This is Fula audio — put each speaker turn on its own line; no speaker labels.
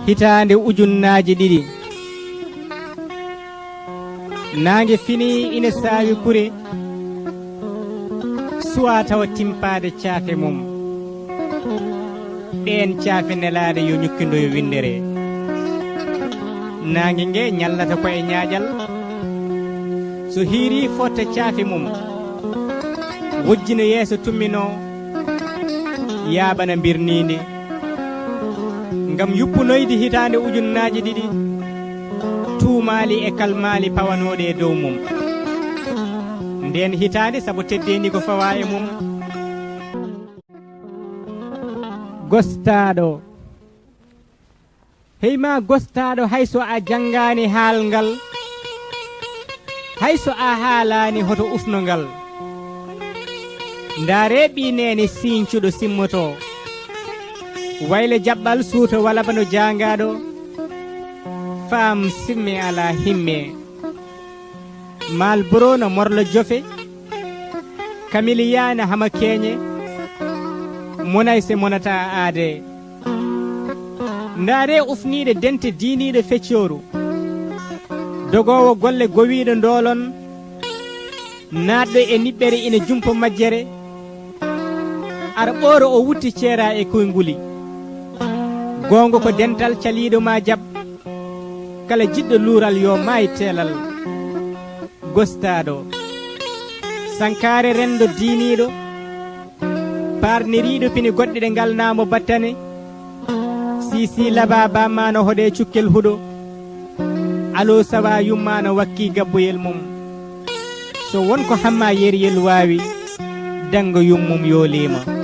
hitaande ujunnaaji ɗiɗi naange fini ina saawi kure suwa tawa timpaade caafe mum ɗeen caafe nelaade yo ñukkindoyo windere naange nge ñallata ko e ñaajal so hiiri fotta caafe mum wojjina yeeso tummino yaabana mbirniinde ngam yuppunoyde hitaande ujunnaaji ɗiɗi tuumaali e kalmaali pawanooɗe e dow mum ndeen hitaande sabu teddeeni ko fawa e mum gostaaɗo heyma gostaaɗo hayso a janngaani haalngal hayso a haalaani hoto ufnongal ndaare ɓiineene siincuɗo simmoto wayle jaɓɓal suuto wala bano jaangaaɗo faam simme ala himme maal borono morlo jofe kamiliyana hama keeñe monay se monata aade ndaare ufniide dente diiniiɗo feccooru dogowo golle gowiiɗo ndoolon naatɗo e niɓɓere ina jumpo majjere ar ɓooro o wutti ceera e koynguli goongo ko dental caliiɗo ma jab kala jiɗɗo luural yo maayi teelal gostaaɗo sankaare renndo diiniiɗo parniriiɗo pini goɗɗe ɗe ngalnaamo battane siisi laba bammano hoɗe cukkel huɗo alo sawa yummano wakki gabboyel mum so wonko hamma yeriyel waawi dango yummum yo liima